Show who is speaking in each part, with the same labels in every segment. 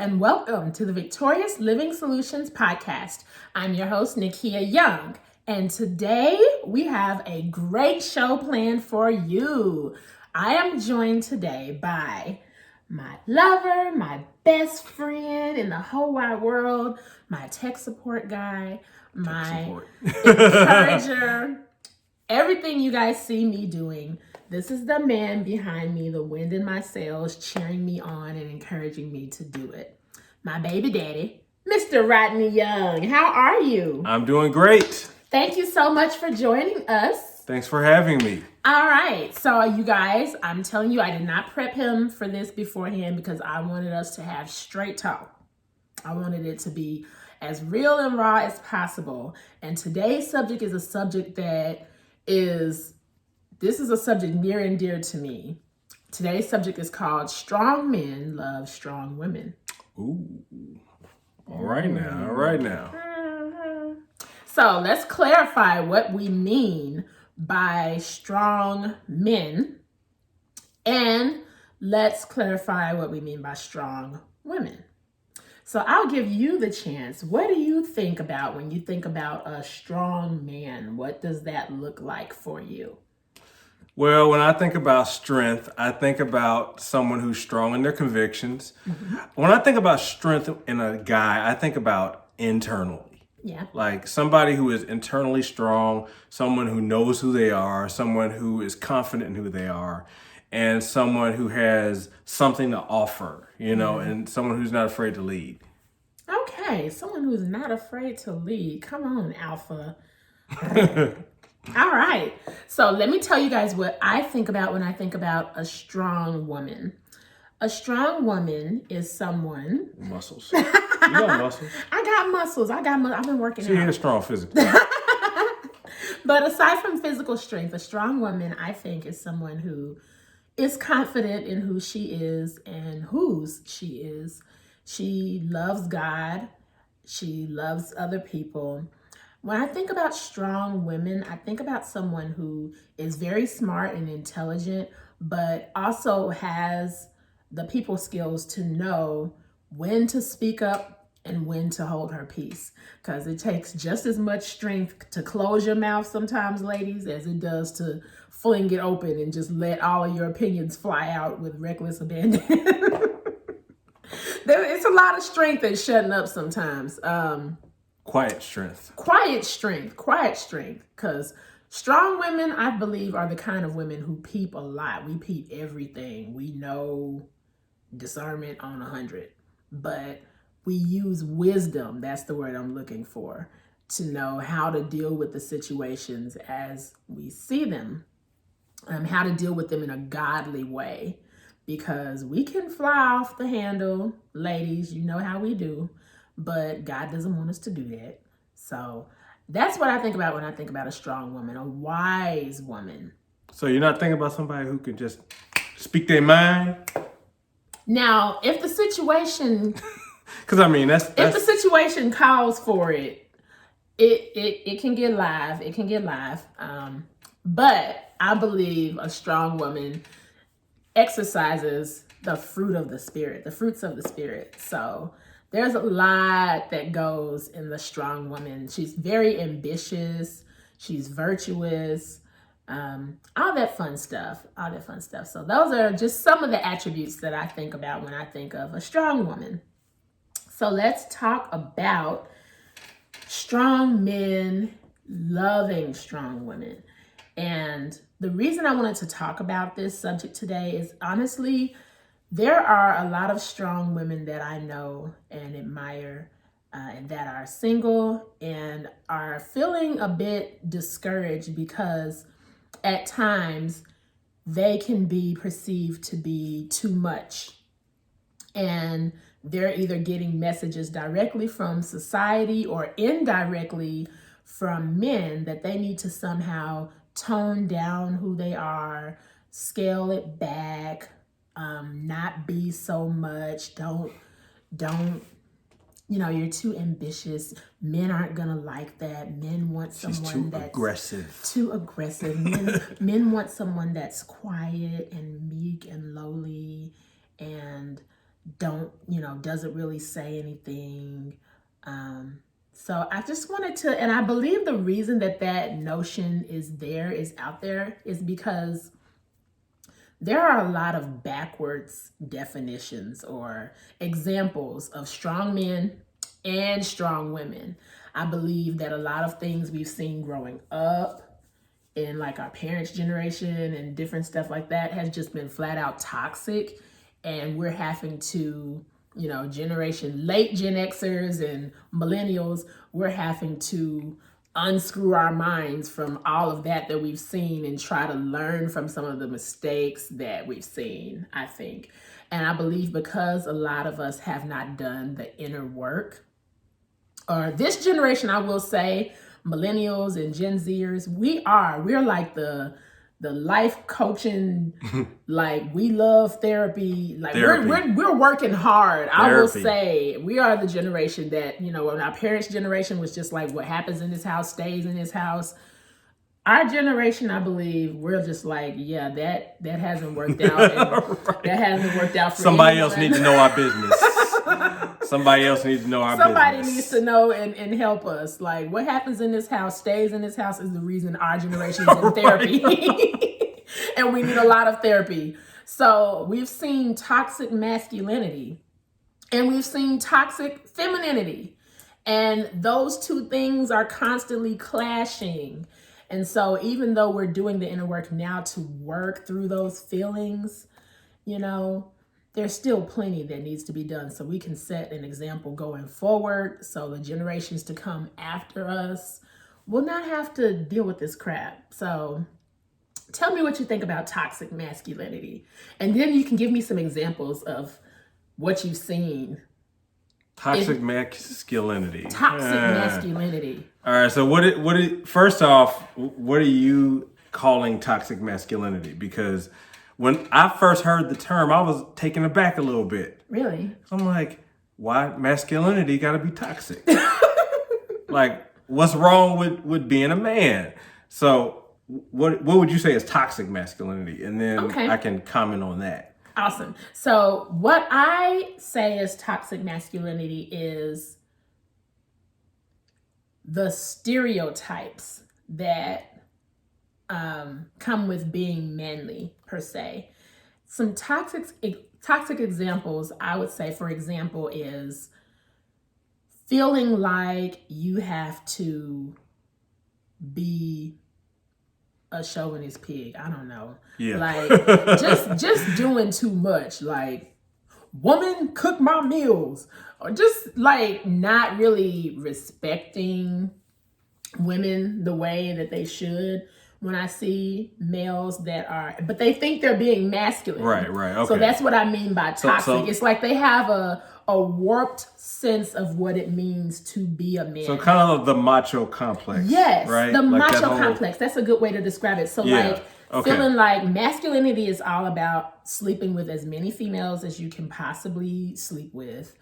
Speaker 1: and welcome to the Victorious Living Solutions podcast. I'm your host, Nikeya Young, and today we have a great show planned for you. I am joined today by my lover, my best friend in the whole wide world, my tech support guy, my encourager, everything you guys see me doing. This is the man behind me, the wind in my sails, cheering me on and encouraging me to do it. My baby daddy, Mr. Rodney Young. How are you?
Speaker 2: I'm doing great.
Speaker 1: Thank you so much for joining us.
Speaker 2: Thanks for having me.
Speaker 1: All right. So you guys, I'm telling you, I did not prep him for this beforehand because I wanted us to have straight talk. I wanted it to be as real and raw as possible. And today's subject is a subject that this is a subject near and dear to me. Today's subject is called Strong Men Love Strong Women.
Speaker 2: Ooh. All right now.
Speaker 1: So let's clarify what we mean by strong men, and let's clarify what we mean by strong women. So I'll give you the chance. What do you think about when you think about a strong man? What does that look like for you?
Speaker 2: Well, when I think about strength, I think about someone who's strong in their convictions. Mm-hmm. When I think about strength in a guy, I think about internally.
Speaker 1: Yeah.
Speaker 2: Like somebody who is internally strong, someone who knows who they are, someone who is confident in who they are, and someone who has something to offer, and someone who's not afraid to lead.
Speaker 1: Okay, someone who's not afraid to lead. Come on, Alpha. All right. So let me tell you guys what I think about when I think about a strong woman. A strong woman is someone...
Speaker 2: Muscles. You got muscles.
Speaker 1: I got muscles. I've been working out.
Speaker 2: She is strong physically.
Speaker 1: But aside from physical strength, a strong woman, I think, is someone who is confident in who she is and whose she is. She loves God. She loves other people. When I think about strong women, I think about someone who is very smart and intelligent, but also has the people skills to know when to speak up and when to hold her peace. Because it takes just as much strength to close your mouth sometimes, ladies, as it does to fling it open and just let all of your opinions fly out with reckless abandon. It's a lot of strength in shutting up sometimes.
Speaker 2: Quiet strength.
Speaker 1: Because strong women, I believe, are the kind of women who peep a lot. We peep everything. We know discernment on 100. But we use wisdom, that's the word I'm looking for, to know how to deal with the situations as we see them. How to deal with them in a godly way. Because we can fly off the handle, ladies, you know how we do. But God doesn't want us to do that. So that's what I think about when I think about a strong woman, a wise woman.
Speaker 2: So you're not thinking about somebody who can just speak their mind?
Speaker 1: Now, if the situation...
Speaker 2: Because,
Speaker 1: if the situation calls for it, it can get live. It can get live. But I believe a strong woman exercises the fruits of the Spirit. So... there's a lot that goes in the strong woman. She's very ambitious. She's virtuous. All that fun stuff. So those are just some of the attributes that I think about when I think of a strong woman. So let's talk about strong men loving strong women. And the reason I wanted to talk about this subject today is honestly, there are a lot of strong women that I know and admire and that are single and are feeling a bit discouraged because at times they can be perceived to be too much. And they're either getting messages directly from society or indirectly from men that they need to somehow tone down who they are, scale it back, not be so much. Don't, you're too ambitious. Men aren't gonna like that. Men want someone that's too aggressive. Men want someone that's quiet and meek and lowly and doesn't really say anything. So I just wanted to, and I believe the reason that notion is out there is because there are a lot of backwards definitions or examples of strong men and strong women. I believe that a lot of things we've seen growing up in like our parents' generation and different stuff like that has just been flat out toxic. And we're having to, late Gen Xers and millennials, we're having to unscrew our minds from all of that we've seen and try to learn from some of the mistakes that we've seen, I think. And I believe because a lot of us have not done the inner work, or this generation, I will say, millennials and Gen Zers, we're like the life coaching, like we love therapy. Like we're working hard. Therapy. I will say we are the generation that, when our parents' generation was just like what happens in this house stays in this house. Our generation, I believe, we're just like, yeah, that hasn't worked out. And right. That hasn't worked out for
Speaker 2: somebody else needs to know our business. Somebody else needs to know our
Speaker 1: Somebody
Speaker 2: business.
Speaker 1: needs to know and help us. Like, what happens in this house stays in this house is the reason our generation is in therapy. And we need a lot of therapy. So we've seen toxic masculinity and we've seen toxic femininity. And those two things are constantly clashing. And so even though we're doing the inner work now to work through those feelings, there's still plenty that needs to be done so we can set an example going forward so the generations to come after us will not have to deal with this crap. So tell me what you think about toxic masculinity. And then you can give me some examples of what you've seen.
Speaker 2: Toxic masculinity.
Speaker 1: Toxic masculinity.
Speaker 2: All right. So first off, what are you calling toxic masculinity? Because when I first heard the term, I was taken aback a little bit.
Speaker 1: Really?
Speaker 2: I'm like, why masculinity got to be toxic? Like, what's wrong with being a man? So what would you say is toxic masculinity? And then I can comment on that.
Speaker 1: Awesome. So what I say is toxic masculinity is the stereotypes that come with being manly per se. Some toxic examples I would say, for example, is feeling like you have to be a chauvinist pig. I don't know.
Speaker 2: Yeah.
Speaker 1: Like just doing too much. Like, woman, cook my meals. Or just like not really respecting women the way that they should. When I see males but they think they're being masculine.
Speaker 2: Right. Okay.
Speaker 1: So that's what I mean by toxic. It's like they have a warped sense of what it means to be a man.
Speaker 2: So kind of the macho complex.
Speaker 1: Yes,
Speaker 2: right?
Speaker 1: The macho complex. That's a good way to describe it. So feeling like masculinity is all about sleeping with as many females as you can possibly sleep with.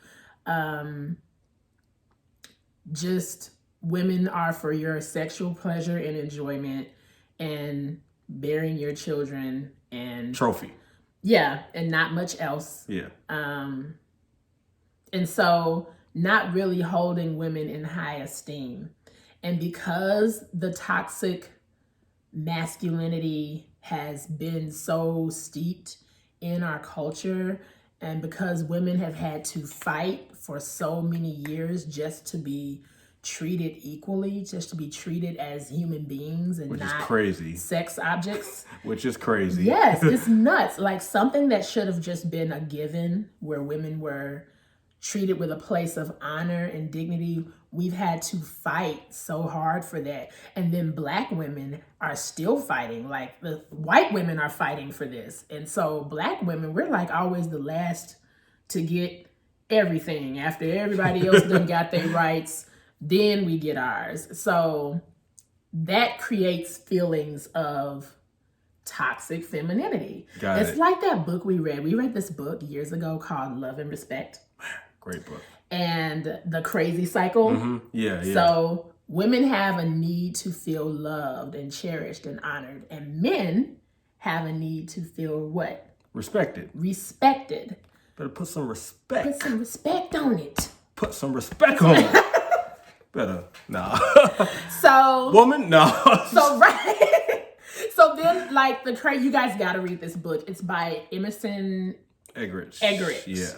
Speaker 1: Just women are for your sexual pleasure and enjoyment and bearing your children and
Speaker 2: trophy.
Speaker 1: Yeah, and not much else.
Speaker 2: Yeah.
Speaker 1: And so not really holding women in high esteem. And because the toxic masculinity has been so steeped in our culture, and because women have had to fight for so many years just to be treated equally, just to be treated as human beings and not
Speaker 2: crazy
Speaker 1: sex objects.
Speaker 2: Which is crazy.
Speaker 1: Yes, it's nuts. Like something that should have just been a given where women were treated with a place of honor and dignity. We've had to fight so hard for that. And then Black women are still fighting. Like the white women are fighting for this. And so Black women, we're like always the last to get everything. After everybody else done got their rights, then we get ours. So that creates feelings of toxic femininity. It's like that book we read. We read this book years ago called Love and Respect.
Speaker 2: Great book.
Speaker 1: And the crazy cycle.
Speaker 2: Mm-hmm. Yeah.
Speaker 1: So women have a need to feel loved and cherished and honored. And men have a need to feel what?
Speaker 2: Respected. Better put some respect.
Speaker 1: Put some respect on it.
Speaker 2: Put some respect on it. Better. Nah.
Speaker 1: So.
Speaker 2: Woman? No.
Speaker 1: So, right. So then, like, you guys got to read this book. It's by Emerson
Speaker 2: Eggerichs.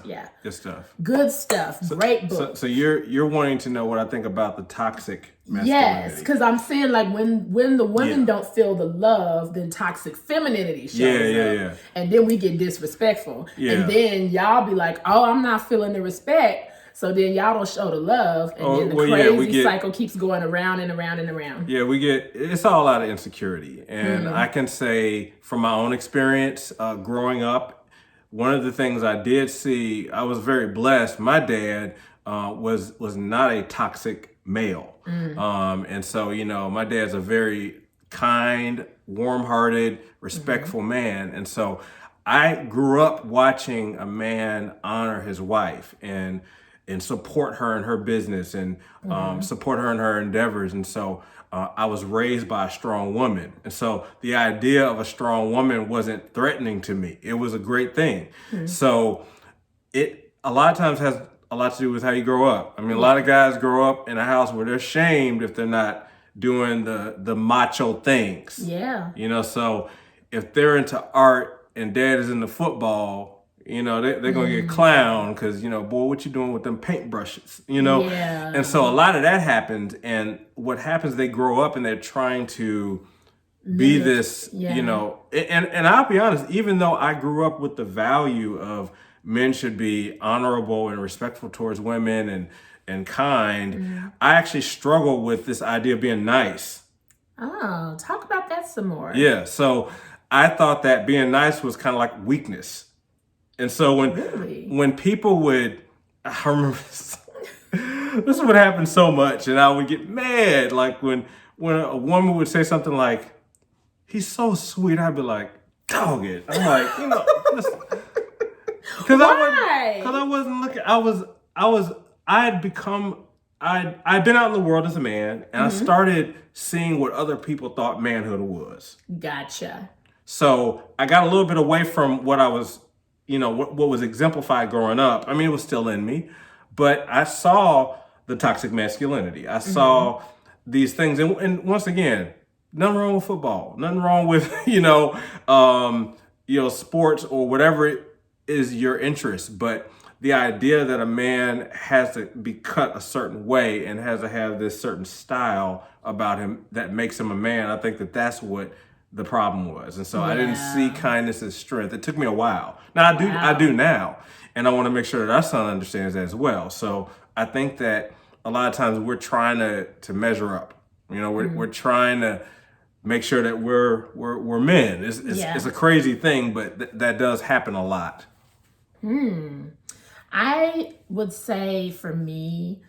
Speaker 1: Yeah.
Speaker 2: Good stuff.
Speaker 1: Good stuff. Great book.
Speaker 2: So you're wanting to know what I think about the toxic masculinity.
Speaker 1: Yes, because I'm saying, like, when the women don't feel the love, then toxic femininity shows up. And then we get disrespectful. And then y'all be like, oh, I'm not feeling the respect. So then y'all don't show the love. And then the crazy cycle keeps going around and around and around.
Speaker 2: Yeah, it's all out of insecurity. And I can say from my own experience, growing up, one of the things I did see, I was very blessed. My dad was not a toxic male. And so, my dad's a very kind, warm-hearted, respectful man. And so I grew up watching a man honor his wife and support her in her business and support her in her endeavors. And so I was raised by a strong woman. And so the idea of a strong woman wasn't threatening to me. It was a great thing. So it a lot of times has a lot to do with how you grow up. I mean, a lot of guys grow up in a house where they're shamed if they're not doing the macho things.
Speaker 1: Yeah.
Speaker 2: So if they're into art and dad is into football, they're going to get clowned because, boy, what you doing with them paintbrushes,
Speaker 1: Yeah.
Speaker 2: And so a lot of that happens. And what happens, they grow up and they're trying to be this, and I'll be honest, even though I grew up with the value of men should be honorable and respectful towards women and kind, I actually struggle with this idea of being nice.
Speaker 1: Oh, talk about that some more.
Speaker 2: Yeah. So I thought that being nice was kind of like weakness. And so when people would, I remember this would happen so much, and I would get mad. Like when a woman would say something like, "He's so sweet," I'd be like, "Dog it!" I'm like, because I wasn't looking. I'd been out in the world as a man, and I started seeing what other people thought manhood was.
Speaker 1: Gotcha.
Speaker 2: So I got a little bit away from what I was. What was exemplified growing up. I mean, it was still in me, but I saw the toxic masculinity. I saw these things. And once again, nothing wrong with football, nothing wrong with, sports or whatever it is your interest. But the idea that a man has to be cut a certain way and has to have this certain style about him that makes him a man, I think that's what the problem was. And so I didn't see kindness as strength. It took me a while. Now I do now. And I want to make sure that our son understands that as well. So I think that a lot of times we're trying to measure up. We're trying to make sure that we're men. It's a crazy thing, but that does happen a lot.
Speaker 1: I would say for me,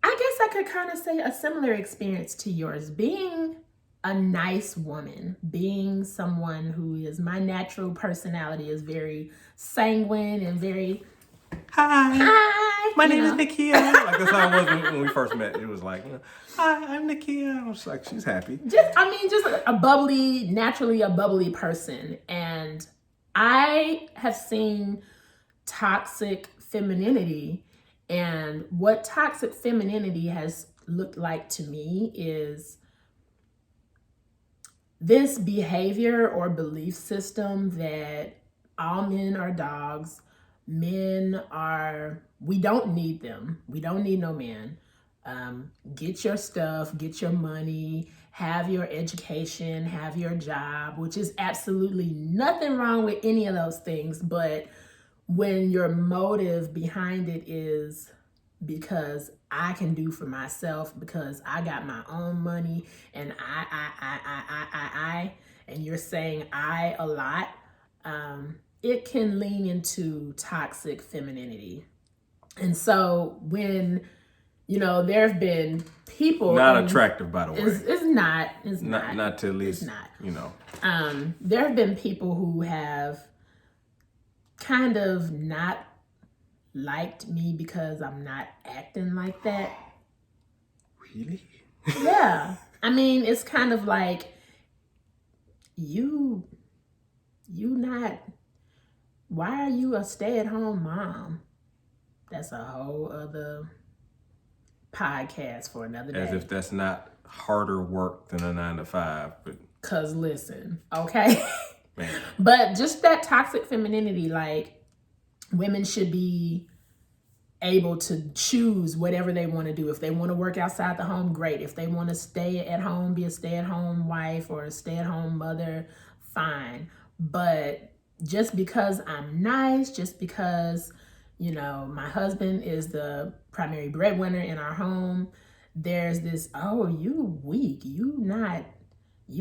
Speaker 1: I guess I could kind of say a similar experience to yours. Being a nice woman, being someone who is, my natural personality is very sanguine and very, hi,
Speaker 2: my name is Nikeya. Like that's how it was when we first met. It was like, hi, I'm Nikeya. I was like, she's happy.
Speaker 1: Just naturally a bubbly person. And I have seen toxic femininity, and what toxic femininity has looked like to me is this behavior or belief system that all men are dogs, we don't need them. We don't need no man. Get your stuff, get your money, have your education, have your job, which is absolutely nothing wrong with any of those things. But when your motive behind it is because I can do for myself, because I got my own money, and I, and you're saying I a lot, it can lean into toxic femininity. And so when, there have been people...
Speaker 2: Not attractive, by the way.
Speaker 1: It's not.
Speaker 2: Not to at least,
Speaker 1: it's not. There have been people who have kind of not liked me because I'm not acting like that.
Speaker 2: Really?
Speaker 1: Yeah. I mean, it's kind of like you not why are you a stay-at-home mom? That's a whole other podcast for another day.
Speaker 2: As if that's not harder work than a 9 to 5. But
Speaker 1: Cause listen, okay?
Speaker 2: man,
Speaker 1: But just that toxic femininity, like women should be able to choose whatever they want to do. If they want to work outside the home, great. If they want to stay at home, be a stay-at-home wife or a stay-at-home mother, fine. But just because I'm nice, just because, you know, my husband is the primary breadwinner in our home, there's this, oh, you weak, you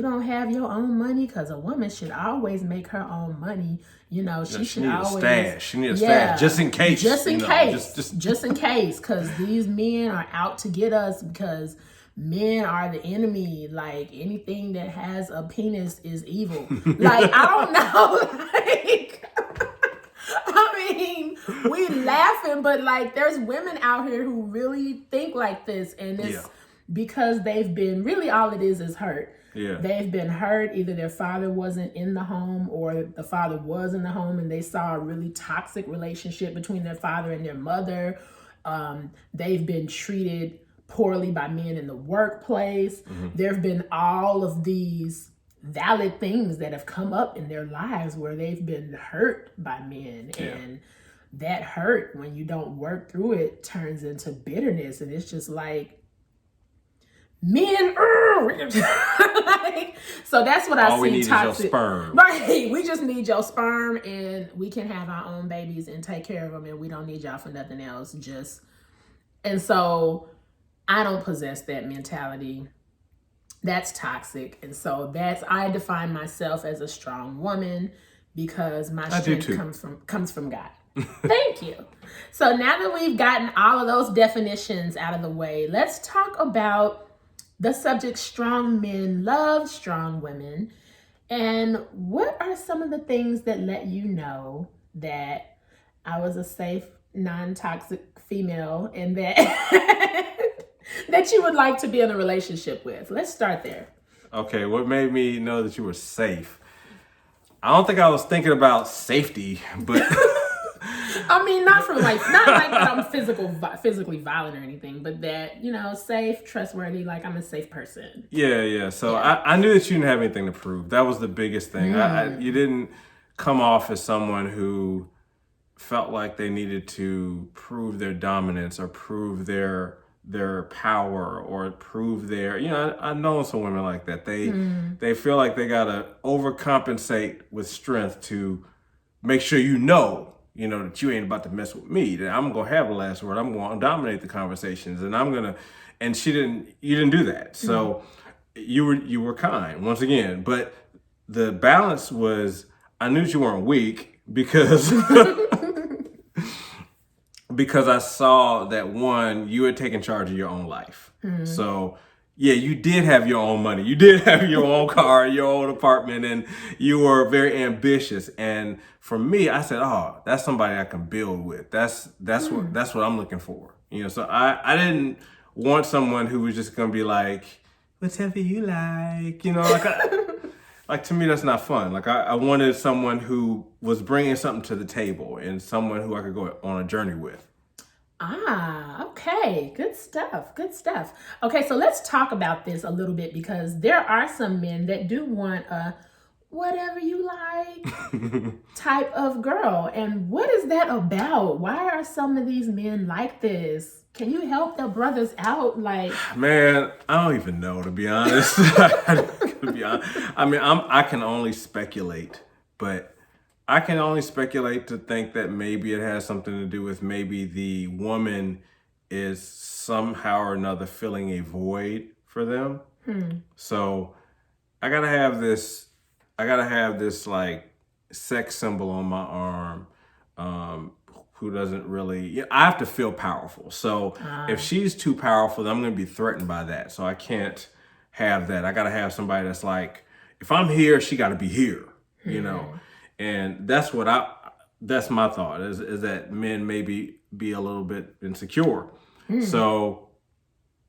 Speaker 1: don't have your own money, because a woman should always make her own money. You know, she should always
Speaker 2: stash. She needs a stash just in case.
Speaker 1: Just in case. Just in case, because these men are out to get us, because men are the enemy. Like, anything that has a penis is evil. Like, I don't know. Like, I mean, we laughing, but like, there's women out here who really think like this, and it's because they've been, really all it is hurt.
Speaker 2: Yeah.
Speaker 1: They've been hurt. Either their father wasn't in the home, or the father was in the home and they saw a really toxic relationship between their father and their mother. They've been treated poorly by men in the workplace. There have been all of these valid things that have come up in their lives where they've been hurt by men. And that hurt, when you don't work through it, turns into bitterness. And it's just like, men, like, so that's what I see.
Speaker 2: All we need
Speaker 1: toxic.
Speaker 2: is your sperm.
Speaker 1: Right. We just need your sperm, and we can have our own babies and take care of them, and we don't need y'all for nothing else. And so I don't possess that mentality. That's toxic. And so I define myself as a strong woman, because my strength comes from God. Thank you. So now that we've gotten all of those definitions out of the way, let's talk about the subject: strong men love strong women. And what are some of the things that let you know that I was a safe, non-toxic female, and that that you would like to be in a relationship with? Let's start there.
Speaker 2: Okay, what made me know that you were safe? I don't think I was thinking about safety, but
Speaker 1: I mean, not like that I'm physically violent or anything, but that, you know, safe, trustworthy, like I'm a safe person.
Speaker 2: Yeah. So I knew that you didn't have anything to prove. That was the biggest thing. You didn't come off as someone who felt like they needed to prove their dominance or prove their power or prove their, you know, I know some women like that. They feel like they gotta overcompensate with strength to make sure you know that you ain't about to mess with me, that I'm gonna have the last word, I'm gonna dominate the conversations, and and you didn't do that. So you were kind once again, but the balance was, I knew that you weren't weak because because I saw that, one, you had taken charge of your own life. So yeah, you did have your own money. You did have your own car, your own apartment, and you were very ambitious. And for me, I said, oh, that's somebody I can build with. That's what I'm looking for. You know, so I didn't want someone who was just gonna be like, whatever you like. You know, like to me, that's not fun. Like I wanted someone who was bringing something to the table, and someone who I could go on a journey with.
Speaker 1: Okay. Good stuff. Okay, so let's talk about this a little bit, because there are some men that do want a whatever you like type of girl. And what is that about? Why are some of these men like this? Can you help their brothers out? Like,
Speaker 2: man, I don't even know, to be honest. I mean, I can only speculate, but I can only speculate to think that maybe it has something to do with, maybe the woman is somehow or another filling a void for them. So I gotta have this like sex symbol on my arm, who doesn't really, I have to feel powerful. So if she's too powerful, then I'm gonna be threatened by that. So I can't have that. I gotta have somebody that's like, if I'm here, she gotta be here, you know? And that's my thought, is that men maybe be a little bit insecure. So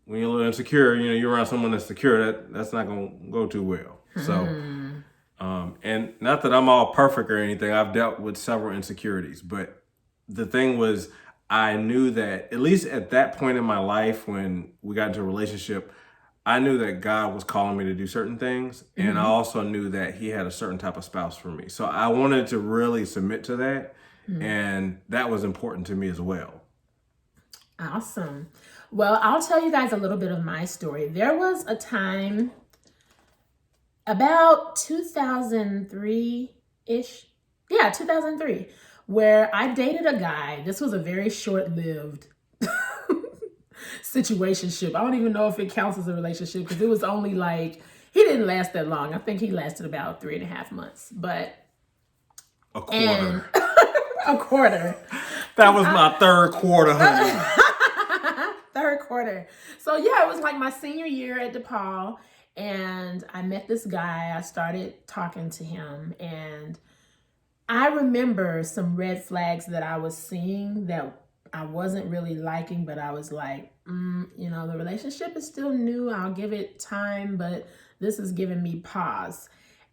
Speaker 2: when you're a little insecure, you're around someone that's secure, that's not gonna go too well. So And not that I'm all perfect or anything. I've dealt with several insecurities, but the thing was, I knew that at least at that point in my life, when we got into a relationship, I knew that God was calling me to do certain things. And I also knew that he had a certain type of spouse for me. So I wanted to really submit to that. And that was important to me as well.
Speaker 1: Awesome. Well, I'll tell you guys a little bit of my story. There was a time about 2003-ish. Yeah, 2003, where I dated a guy. This was a very short-lived situationship. I don't even know if it counts as a relationship because it was only like, he didn't last that long. I think he lasted about 3.5 months, but
Speaker 2: A quarter.
Speaker 1: a quarter.
Speaker 2: That was my third quarter, honey.
Speaker 1: Third quarter. So yeah, it was like my senior year at DePaul, and I met this guy. I started talking to him, and I remember some red flags that I was seeing that I wasn't really liking, but I was like, the relationship is still new. I'll give it time, but this is giving me pause.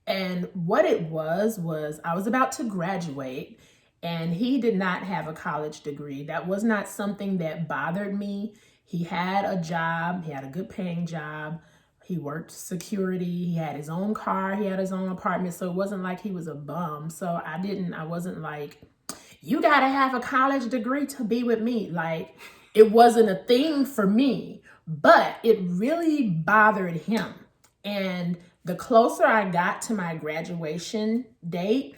Speaker 1: And what it was I was about to graduate, and he did not have a college degree. That was not something that bothered me. He had a job. He had a good paying job. He worked security. He had his own car. He had his own apartment. So it wasn't like he was a bum. So I wasn't like, you got to have a college degree to be with me. Like, it wasn't a thing for me, but it really bothered him. And the closer I got to my graduation date,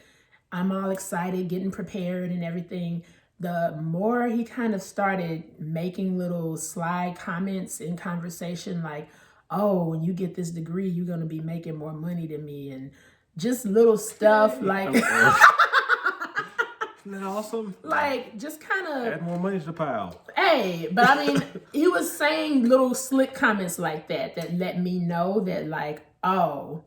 Speaker 1: I'm all excited, getting prepared and everything. The more he kind of started making little sly comments in conversation, like, oh, when you get this degree, you're going to be making more money than me. And just little stuff like,
Speaker 2: Isn't that awesome?
Speaker 1: like, just kind of
Speaker 2: Add more money to the pile.
Speaker 1: Hey, but I mean, he was saying little slick comments like that let me know that, like, oh,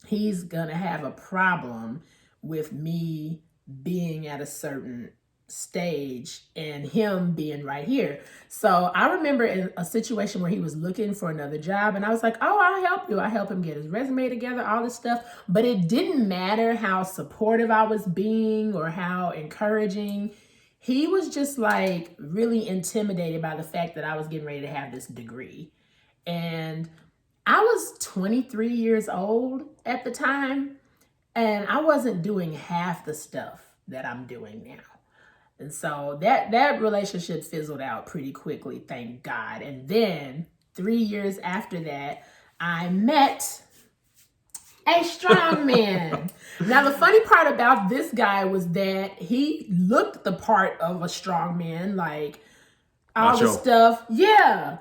Speaker 1: he's gonna have a problem with me being at a certain stage and him being right here. So I remember in a situation where he was looking for another job, and I was like, oh, I'll help you. I help him get his resume together, all this stuff. But it didn't matter how supportive I was being or how encouraging. He was just like really intimidated by the fact that I was getting ready to have this degree. And I was 23 years old at the time, and I wasn't doing half the stuff that I'm doing now. And so that relationship fizzled out pretty quickly, thank God. And then 3 years after that, I met a strong man. Now, the funny part about this guy was that he looked the part of a strong man, like all
Speaker 2: Macho.
Speaker 1: the stuff. Yeah,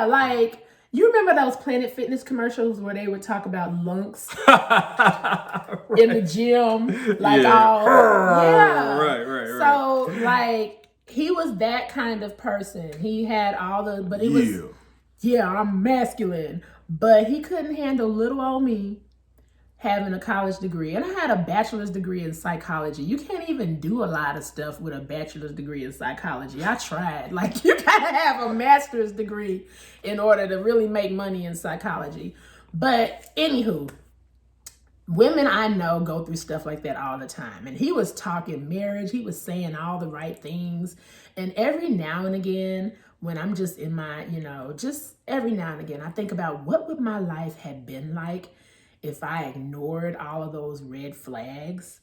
Speaker 1: like, you remember those Planet Fitness commercials where they would talk about lunks in the gym? Like,
Speaker 2: Right.
Speaker 1: So, like, he was that kind of person. He had all the, but it was, I'm masculine. But he couldn't handle little old me having a college degree. And I had a bachelor's degree in psychology. You can't even do a lot of stuff with a bachelor's degree in psychology. I tried. Like, you gotta have a master's degree in order to really make money in psychology. But anywho, women I know go through stuff like that all the time. And he was talking marriage. He was saying all the right things. And every now and again, when I'm just in my, just every now and again, I think about what would my life have been like if I ignored all of those red flags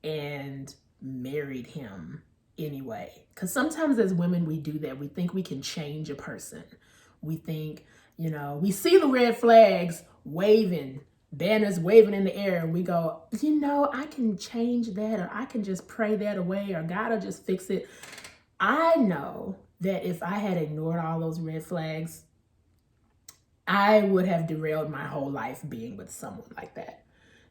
Speaker 1: and married him anyway. Because sometimes as women, we do that. We think we can change a person. We think, we see the red flags waving, banners waving in the air, and we go, I can change that, or I can just pray that away, or God will just fix it. I know that if I had ignored all those red flags, I would have derailed my whole life being with someone like that.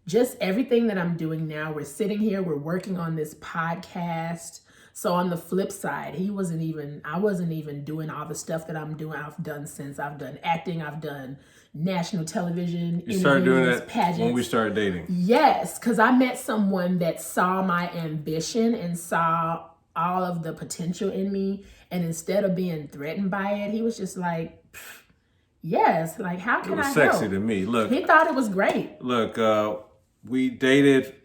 Speaker 1: Just everything that I'm doing now, we're sitting here, we're working on this podcast. So on the flip side, I wasn't even doing all the stuff that I'm doing. I've done since I've done acting, I've done national television.
Speaker 2: You started doing that
Speaker 1: pageants.
Speaker 2: when we started dating.
Speaker 1: Yes, because I met someone that saw my ambition and saw all of the potential in me. And instead of being threatened by it, he was just like, yes, like, how can I help?
Speaker 2: It was sexy to me. Look,
Speaker 1: he thought it was great.
Speaker 2: Look, we dated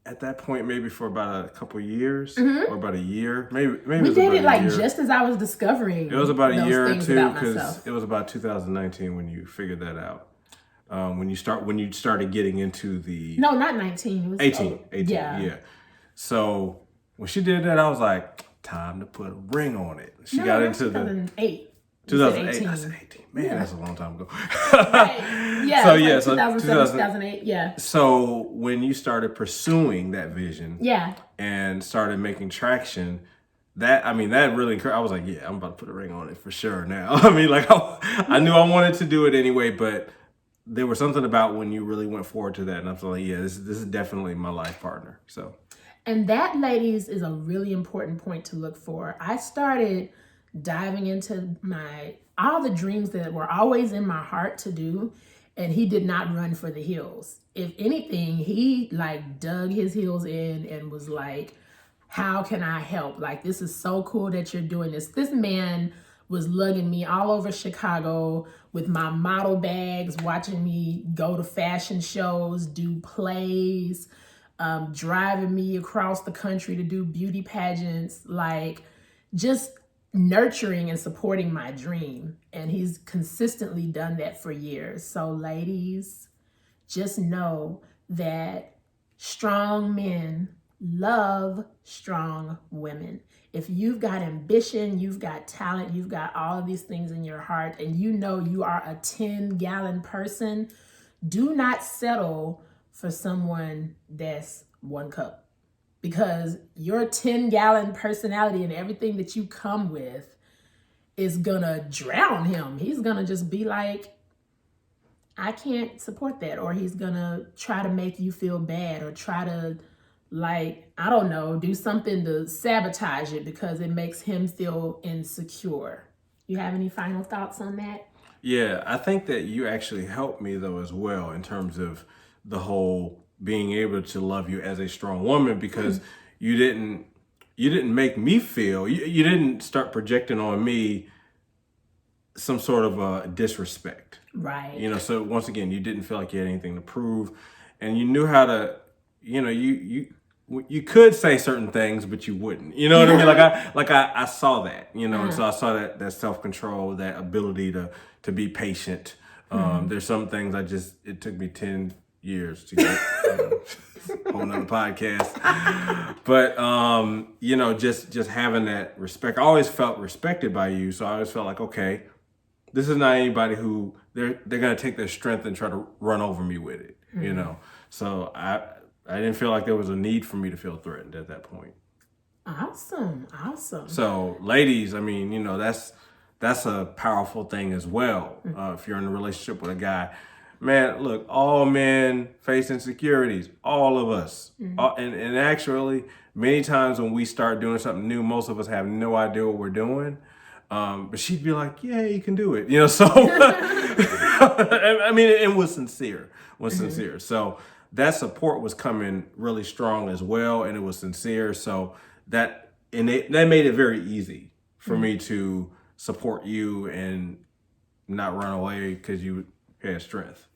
Speaker 2: at that point maybe for about a couple years or about a year. Maybe
Speaker 1: We
Speaker 2: it was
Speaker 1: dated
Speaker 2: about a
Speaker 1: like
Speaker 2: year.
Speaker 1: just as I was discovering.
Speaker 2: It was about a
Speaker 1: those
Speaker 2: year or
Speaker 1: things
Speaker 2: two
Speaker 1: about
Speaker 2: because
Speaker 1: myself.
Speaker 2: it was about 2019 when you figured that out. When you started getting into the
Speaker 1: No, not 19. It was
Speaker 2: 18, yeah. So when she did that, I was like, time to put a ring on it. She got into
Speaker 1: 2008.
Speaker 2: 2008. I said 18. Man, that's a long time ago.
Speaker 1: Right. Yeah.
Speaker 2: So
Speaker 1: Like
Speaker 2: yeah,
Speaker 1: 2007, 2008. Yeah.
Speaker 2: So when you started pursuing that vision,
Speaker 1: Yeah.
Speaker 2: and started making traction, that really, I was like, yeah, I'm about to put a ring on it for sure now. I mean, like I knew I wanted to do it anyway, but there was something about when you really went forward to that, and I was like, yeah, this is definitely my life partner. So.
Speaker 1: And that, ladies, is a really important point to look for. I started diving into all the dreams that were always in my heart to do, and he did not run for the hills. If anything, he like dug his heels in and was like, how can I help? Like, this is so cool that you're doing this. This man was lugging me all over Chicago with my model bags, watching me go to fashion shows, do plays, driving me across the country to do beauty pageants, like just nurturing and supporting my dream. And he's consistently done that for years. So ladies, just know that strong men love strong women. If you've got ambition, you've got talent, you've got all of these things in your heart, and you know you are a 10-gallon person, do not settle for someone that's 1 cup, because your 10-gallon personality and everything that you come with is gonna drown him. He's gonna just be like, I can't support that. Or he's gonna try to make you feel bad, or try to, like, I don't know, do something to sabotage it because it makes him feel insecure. You have any final thoughts on that?
Speaker 2: Yeah, I think that you actually helped me though as well in terms of the whole being able to love you as a strong woman, because you didn't make me feel, you didn't start projecting on me some sort of a disrespect.
Speaker 1: Right.
Speaker 2: You know, so once again, you didn't feel like you had anything to prove, and you knew how to, you know, you could say certain things, but you wouldn't. You know what I mean? I saw that, you know, and so I saw that self-control, that ability to be patient. There's some things it took me 10 years to get, whole nother podcast. But, you know, just having that respect. I always felt respected by you. So I always felt like, okay, this is not anybody who they're going to take their strength and try to run over me with it, you know? So I didn't feel like there was a need for me to feel threatened at that point.
Speaker 1: Awesome.
Speaker 2: So ladies, I mean, you know, that's a powerful thing as well. If you're in a relationship with a guy, man, look, all men face insecurities, all of us. And actually, many times when we start doing something new, most of us have no idea what we're doing. But she'd be like, yeah, you can do it. You know, so, I mean, it was sincere, So that support was coming really strong as well. And it was sincere. So that made it very easy for me to support you and not run away because you had strength.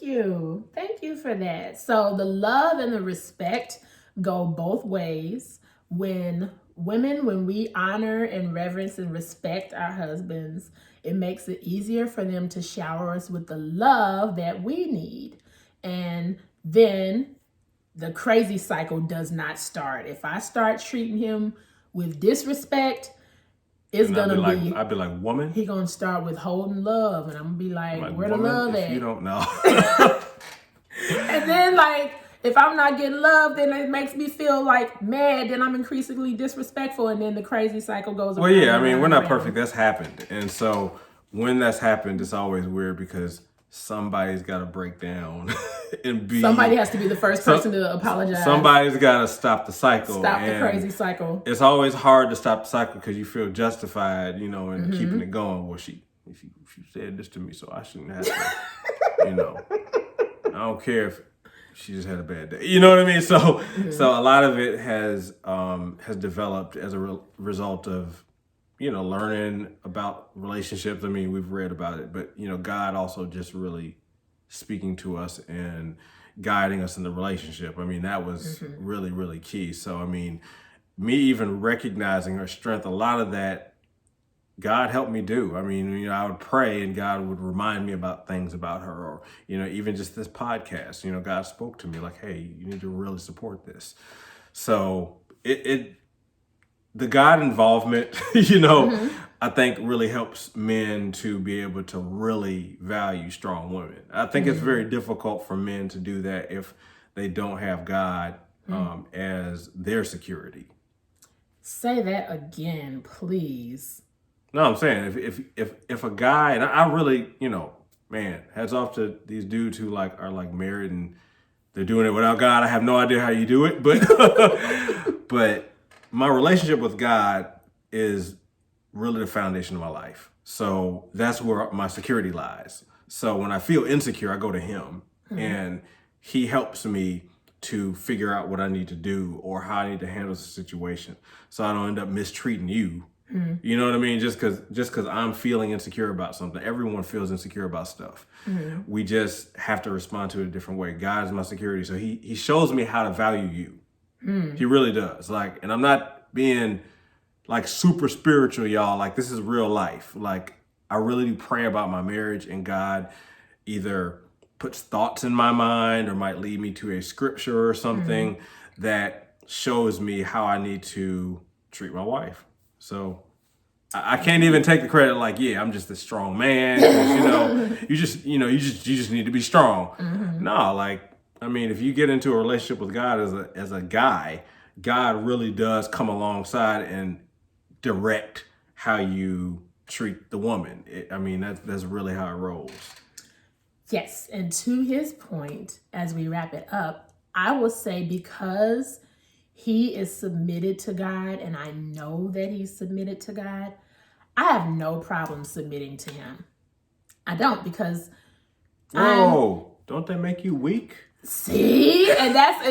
Speaker 1: Thank you for that. So the love and the respect go both ways. When we honor and reverence and respect our husbands, it makes it easier for them to shower us with the love that we need. And then the crazy cycle does not start. If I start treating him with disrespect, it's gonna be
Speaker 2: I'd be like, woman.
Speaker 1: He gonna start withholding love, and I'm gonna be like where the love at?
Speaker 2: You don't know.
Speaker 1: And then, like, if I'm not getting love, then it makes me feel like mad. Then I'm increasingly disrespectful, and then the crazy cycle goes around.
Speaker 2: Well, yeah, I mean, we're not perfect. That's happened, and so when that's happened, it's always weird because somebody's got to break down and
Speaker 1: somebody has to be the first person to apologize.
Speaker 2: Somebody's got to stop the cycle.
Speaker 1: Stop the crazy cycle.
Speaker 2: It's always hard to stop the cycle because you feel justified, you know, in keeping it going. Well, she said this to me, so I shouldn't have to, you know. I don't care if she just had a bad day. You know what I mean? So a lot of it has developed as a result of, you know, learning about relationships. I mean, we've read about it, but, you know, God also just really speaking to us and guiding us in the relationship. I mean, that was really, really key. So, I mean, me even recognizing her strength, a lot of that God helped me do. I mean, you know, I would pray and God would remind me about things about her, or, you know, even just this podcast, you know, God spoke to me like, hey, you need to really support this. So the God involvement, you know, I think really helps men to be able to really value strong women. I think it's very difficult for men to do that if they don't have God as their security.
Speaker 1: Say that again, please.
Speaker 2: No, I'm saying if a guy, and I really, you know, man, hats off to these dudes who like are like married and they're doing it without God. I have no idea how you do it, but but my relationship with God is really the foundation of my life. So that's where my security lies. So when I feel insecure, I go to him and he helps me to figure out what I need to do or how I need to handle the situation so I don't end up mistreating you. You know what I mean? Just because I'm feeling insecure about something. Everyone feels insecure about stuff. We just have to respond to it a different way. God is my security. So he shows me how to value you. He really does. Like, and I'm not being like super spiritual, y'all. Like, this is real life. Like, I really do pray about my marriage, and God either puts thoughts in my mind or might lead me to a scripture or something that shows me how I need to treat my wife. So I can't even take the credit like, yeah, I'm just a strong man. 'Cause, you just need to be strong. No, like, I mean, if you get into a relationship with God as a guy, God really does come alongside and direct how you treat the woman. I mean, that's really how it rolls.
Speaker 1: Yes, and to his point, as we wrap it up, I will say because he is submitted to God, and I know that he's submitted to God, I have no problem submitting to him. I don't, because
Speaker 2: don't that make you weak?
Speaker 1: See, and that's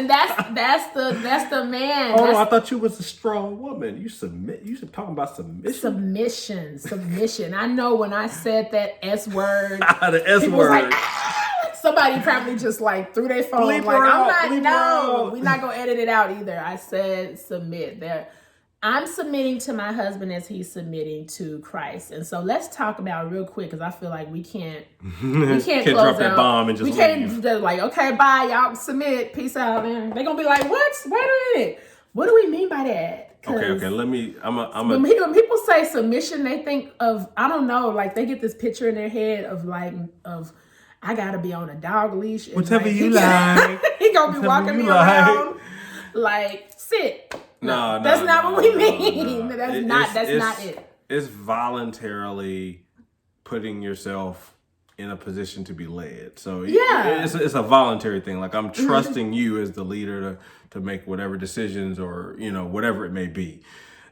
Speaker 1: the man.
Speaker 2: Oh, I thought you was a strong woman. You submit. You should talk about submission.
Speaker 1: Submission. I know when I said that S word,
Speaker 2: the S word.
Speaker 1: Was like, somebody probably just like threw their phone.
Speaker 2: Bleep
Speaker 1: like,
Speaker 2: I'm
Speaker 1: not. We're not gonna edit it out either. I said submit. There, I'm submitting to my husband as he's submitting to Christ. And so let's talk about real quick, because I feel like we can't close
Speaker 2: drop that bomb and just
Speaker 1: we can't just like, okay, bye, y'all submit, peace out. And they're gonna be like, what? Wait a minute. What do we mean by that?
Speaker 2: Okay. Let me.
Speaker 1: When people say submission, they think of, I don't know, like they get this picture in their head of I gotta be on a dog leash. And
Speaker 2: whatever you like.
Speaker 1: He gonna be walking me around like sit.
Speaker 2: No,
Speaker 1: that's not what we mean. No. That's not it.
Speaker 2: It's voluntarily putting yourself in a position to be led. So it's a voluntary thing. Like, I'm trusting you as the leader to make whatever decisions or, you know, whatever it may be.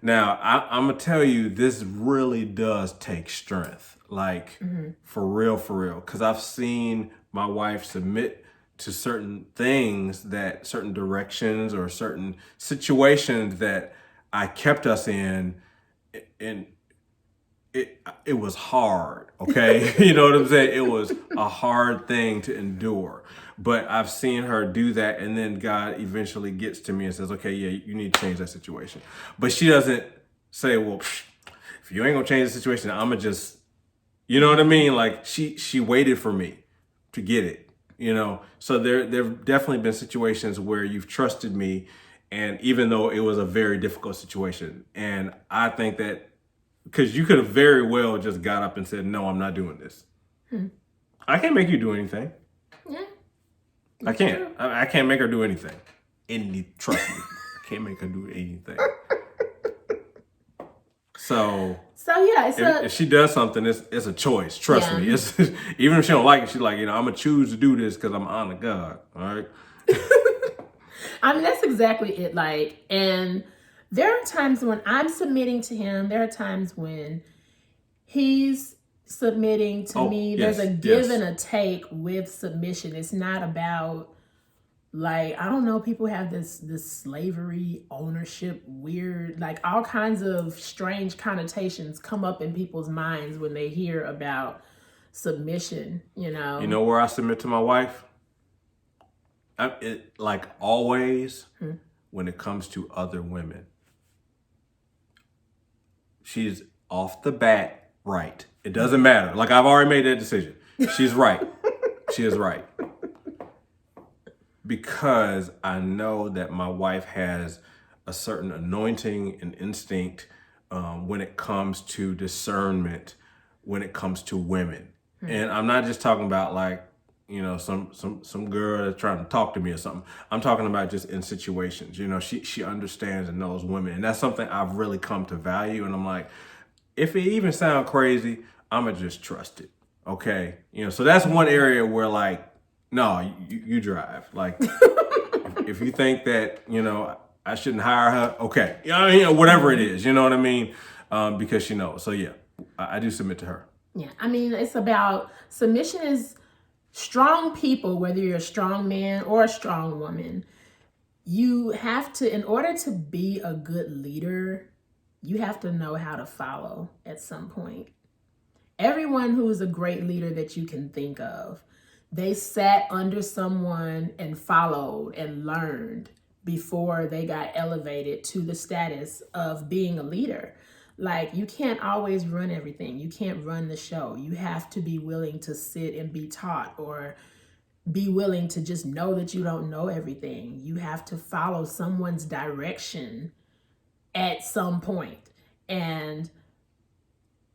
Speaker 2: Now, I'm gonna tell you, this really does take strength. Like, for real. Because I've seen my wife submit to certain things, that certain directions or certain situations that I kept us in, and it was hard, okay? You know what I'm saying? It was a hard thing to endure. But I've seen her do that, and then God eventually gets to me and says, okay, yeah, you need to change that situation. But she doesn't say, well, if you ain't gonna change the situation, I'ma just, you know what I mean? Like, she waited for me to get it. You know, so there've definitely been situations where you've trusted me, and even though it was a very difficult situation, and I think that because you could have very well just got up and said, no, I'm not doing this. I can't make you do anything.
Speaker 1: Yeah,
Speaker 2: I can't. I can't make her do anything. Trust me, I can't make her do anything. So yeah, if she does something, it's a choice. Trust me. It's, even if she don't like it, she's like, you know, I'm gonna choose to do this because I'm on to God. All right.
Speaker 1: I mean, that's exactly it. Like, and there are times when I'm submitting to him. There are times when he's submitting to me. There's a give and a take with submission. It's not about, like, I don't know, people have this slavery, ownership, weird, like all kinds of strange connotations come up in people's minds when they hear about submission, you know.
Speaker 2: You know where I submit to my wife? like always, when it comes to other women, she's off the bat right. It doesn't matter. Like, I've already made that decision. She's right. She is right. Because I know that my wife has a certain anointing and instinct when it comes to discernment, when it comes to women. And I'm not just talking about like, you know, some girl that's trying to talk to me or something. I'm talking about just in situations. You know, she understands and knows women. And that's something I've really come to value. And I'm like, if it even sounds crazy, I'ma just trust it. Okay. You know, so that's one area where like, no, you drive. Like, if you think that, you know, I shouldn't hire her, okay. You know, whatever it is, you know what I mean? Because she knows. So yeah, I do submit to her.
Speaker 1: Yeah, I mean, it's about submission is strong people, whether you're a strong man or a strong woman. You have to, in order to be a good leader, you have to know how to follow at some point. Everyone who is a great leader that you can think of, they sat under someone and followed and learned before they got elevated to the status of being a leader. Like, you can't always run everything. You can't run the show. You have to be willing to sit and be taught, or be willing to just know that you don't know everything. You have to follow someone's direction at some point. And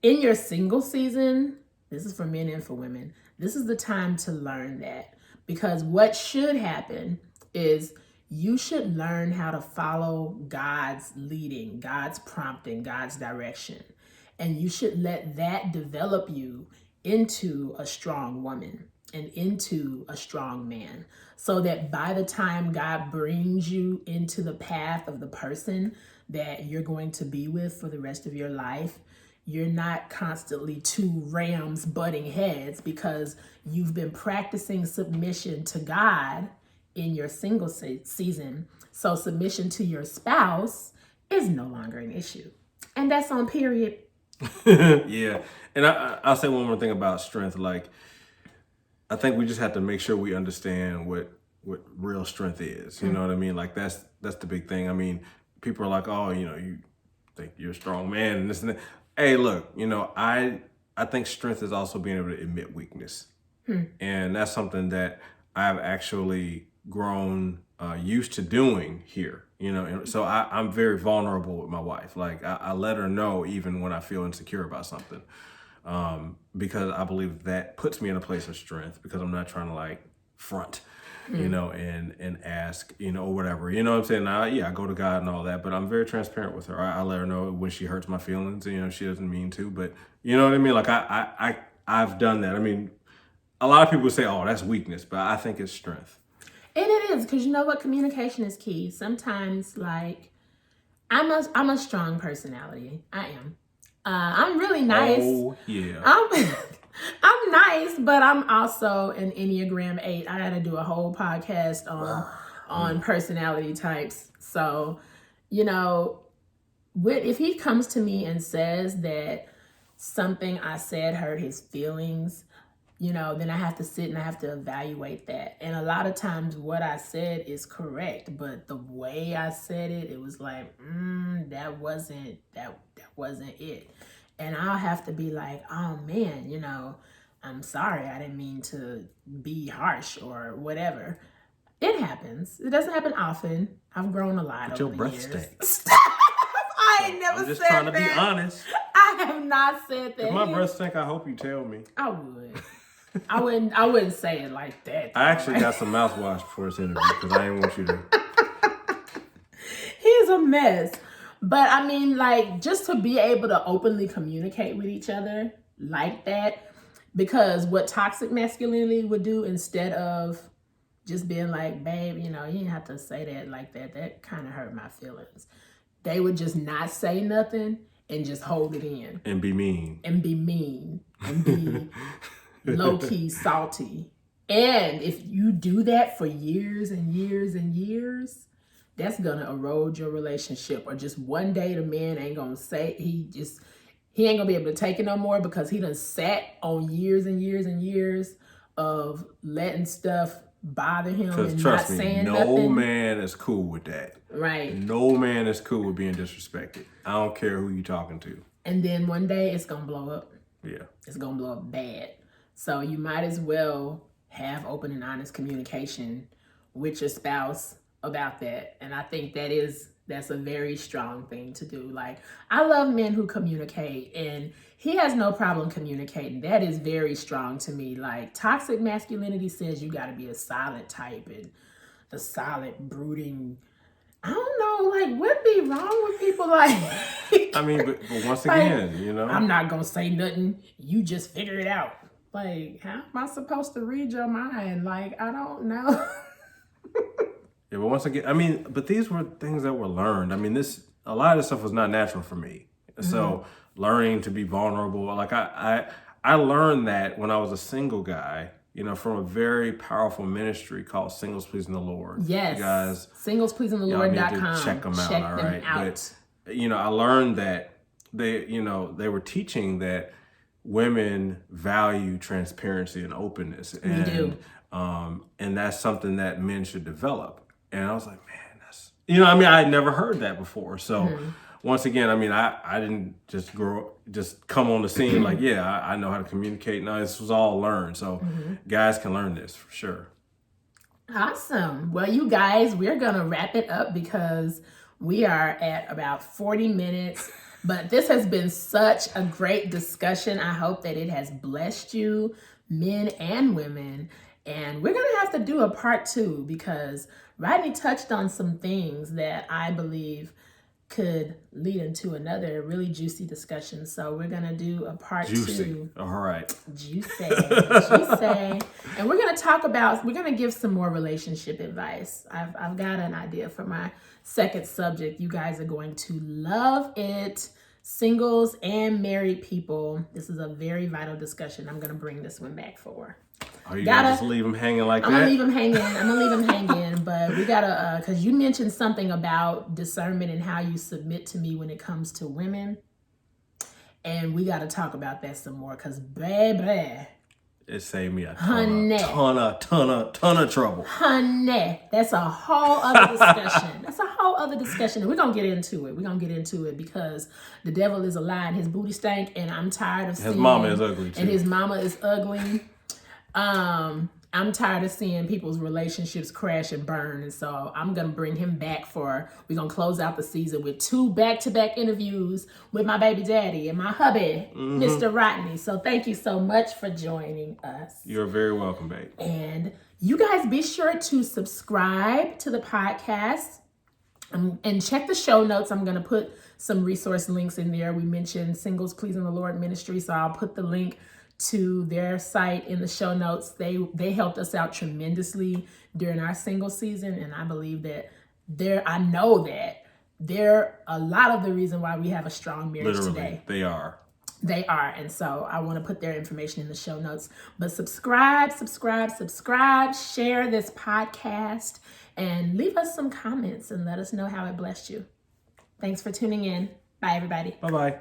Speaker 1: in your single season, this is for men and for women, this is the time to learn that. Because what should happen is you should learn how to follow God's leading, God's prompting, God's direction. And you should let that develop you into a strong woman and into a strong man, so that by the time God brings you into the path of the person that you're going to be with for the rest of your life, you're not constantly two rams butting heads, because you've been practicing submission to God in your single season. So submission to your spouse is no longer an issue. And that's on period.
Speaker 2: Yeah. And I'll say one more thing about strength. Like, I think we just have to make sure we understand what real strength is. You know what I mean? Like, that's the big thing. I mean, people are like, oh, you know, you think you're a strong man and this and that. Hey, look, you know, I think strength is also being able to admit weakness. And that's something that I've actually grown used to doing here, you know. And so I'm very vulnerable with my wife. Like, I let her know even when I feel insecure about something, because I believe that puts me in a place of strength, because I'm not trying to like front, you know, and ask, you know, or whatever, you know what I'm saying? I go to God and all that, but I'm very transparent with her. I let her know when she hurts my feelings, you know, she doesn't mean to, but you know what I mean? Like, I've done that. I mean, a lot of people say, oh, that's weakness, but I think it's strength.
Speaker 1: And it is, because you know what? Communication is key. Sometimes, like, I'm a strong personality. I am. I'm really nice.
Speaker 2: Oh, yeah.
Speaker 1: I'm nice, but I'm also an Enneagram 8. I got to do a whole podcast on personality types. So, you know, if he comes to me and says that something I said hurt his feelings, you know, then I have to sit and I have to evaluate that. And a lot of times what I said is correct, but the way I said it, it was like, that wasn't it. And I'll have to be like, oh man, you know, I'm sorry, I didn't mean to be harsh or whatever. It happens. It doesn't happen often. I've grown a lot over the years. Your breath stinks. I ain't never said that. I'm just trying to be honest. I have not said that.
Speaker 2: If my breath stink, I hope you tell me.
Speaker 1: I would. I wouldn't say it like that.
Speaker 2: I actually got some mouthwash before this interview, because I didn't want you to.
Speaker 1: He's a mess. But I mean, like, just to be able to openly communicate with each other like that, because what toxic masculinity would do, instead of just being like, babe, you know, you didn't have to say that like that. That kind of hurt my feelings. They would just not say nothing and just hold it in.
Speaker 2: And be mean.
Speaker 1: And be low-key salty. And if you do that for years and years and years, that's gonna erode your relationship. Or just one day the man ain't gonna say, he ain't gonna be able to take it no more, because he done sat on years and years and years of letting stuff bother him
Speaker 2: Because
Speaker 1: and
Speaker 2: trust
Speaker 1: not
Speaker 2: me,
Speaker 1: saying
Speaker 2: no
Speaker 1: nothing.
Speaker 2: man is cool with that.
Speaker 1: Right.
Speaker 2: No man is cool with being disrespected. I don't care who you talking to.
Speaker 1: And then one day it's going to blow up.
Speaker 2: Yeah.
Speaker 1: It's going to blow up bad. So you might as well have open and honest communication with your spouse about that. And I think that's a very strong thing to do. Like, I love men who communicate, and he has no problem communicating. That is very strong to me. Like, toxic masculinity says you got to be a silent type and the silent, brooding. I don't know, like, what be wrong with people like
Speaker 2: I mean, but once
Speaker 1: like,
Speaker 2: again, you know,
Speaker 1: I'm not going to say nothing. You just figure it out. Like, how am I supposed to read your mind? Like, I don't know.
Speaker 2: yeah, but once again, I mean, but these were things that were learned. I mean, a lot of this stuff was not natural for me. So learning to be vulnerable, like I learned that when I was a single guy, you know, from a very powerful ministry called Singles Pleasing the Lord.
Speaker 1: Yes.
Speaker 2: You guys,
Speaker 1: SinglesPleasingTheLord.com.
Speaker 2: check them out.
Speaker 1: Check
Speaker 2: all
Speaker 1: them
Speaker 2: right.
Speaker 1: out.
Speaker 2: But, you know, I learned that they were teaching that women value transparency and openness. And,
Speaker 1: We do.
Speaker 2: And that's something that men should develop. And I was like, man, that's, you know, I mean, I had never heard that before. So once again, I mean, I didn't just come on the scene like, yeah, I know how to communicate. No, this was all learned. So guys can learn this for sure.
Speaker 1: Awesome. Well, you guys, we're going to wrap it up because we are at about 40 minutes. But this has been such a great discussion. I hope that it has blessed you, men and women. And we're going to have to do a part 2 because Rodney touched on some things that I believe could lead into another really juicy discussion. So we're going to do a part 2.
Speaker 2: All right.
Speaker 1: Juicy. And we're going to give some more relationship advice. I've got an idea for my second subject. You guys are going to love it. Singles and married people. This is a very vital discussion. I'm going to bring this one back for.
Speaker 2: Are you going to just leave them hanging like that?
Speaker 1: I'm going to leave them hanging. But we got to, because you mentioned something about discernment and how you submit to me when it comes to women. And we got to talk about that some more because, baby,
Speaker 2: it saved me a ton of trouble.
Speaker 1: Honey, that's a whole other discussion. And we're going to get into it. Because the devil is a lie and his booty stank. And I'm tired of seeing.
Speaker 2: His mama is ugly too.
Speaker 1: And his mama is ugly. I'm tired of seeing people's relationships crash and burn. And so I'm going to bring him back we're going to close out the season with 2 back-to-back interviews with my baby daddy and my hubby, Mr. Rodney. So thank you so much for joining us.
Speaker 2: You're very welcome, babe.
Speaker 1: And you guys be sure to subscribe to the podcast and check the show notes. I'm going to put some resource links in there. We mentioned Singles Pleasing the Lord Ministry. So I'll put the link to their site in the show notes. They helped us out tremendously during our single season, and I believe that I know that they're a lot of the reason why we have a strong marriage today.
Speaker 2: They are,
Speaker 1: and so I want to put their information in the show notes. But subscribe, share this podcast, and leave us some comments and let us know how it blessed you. Thanks for tuning in. Bye, everybody.
Speaker 2: Bye-bye.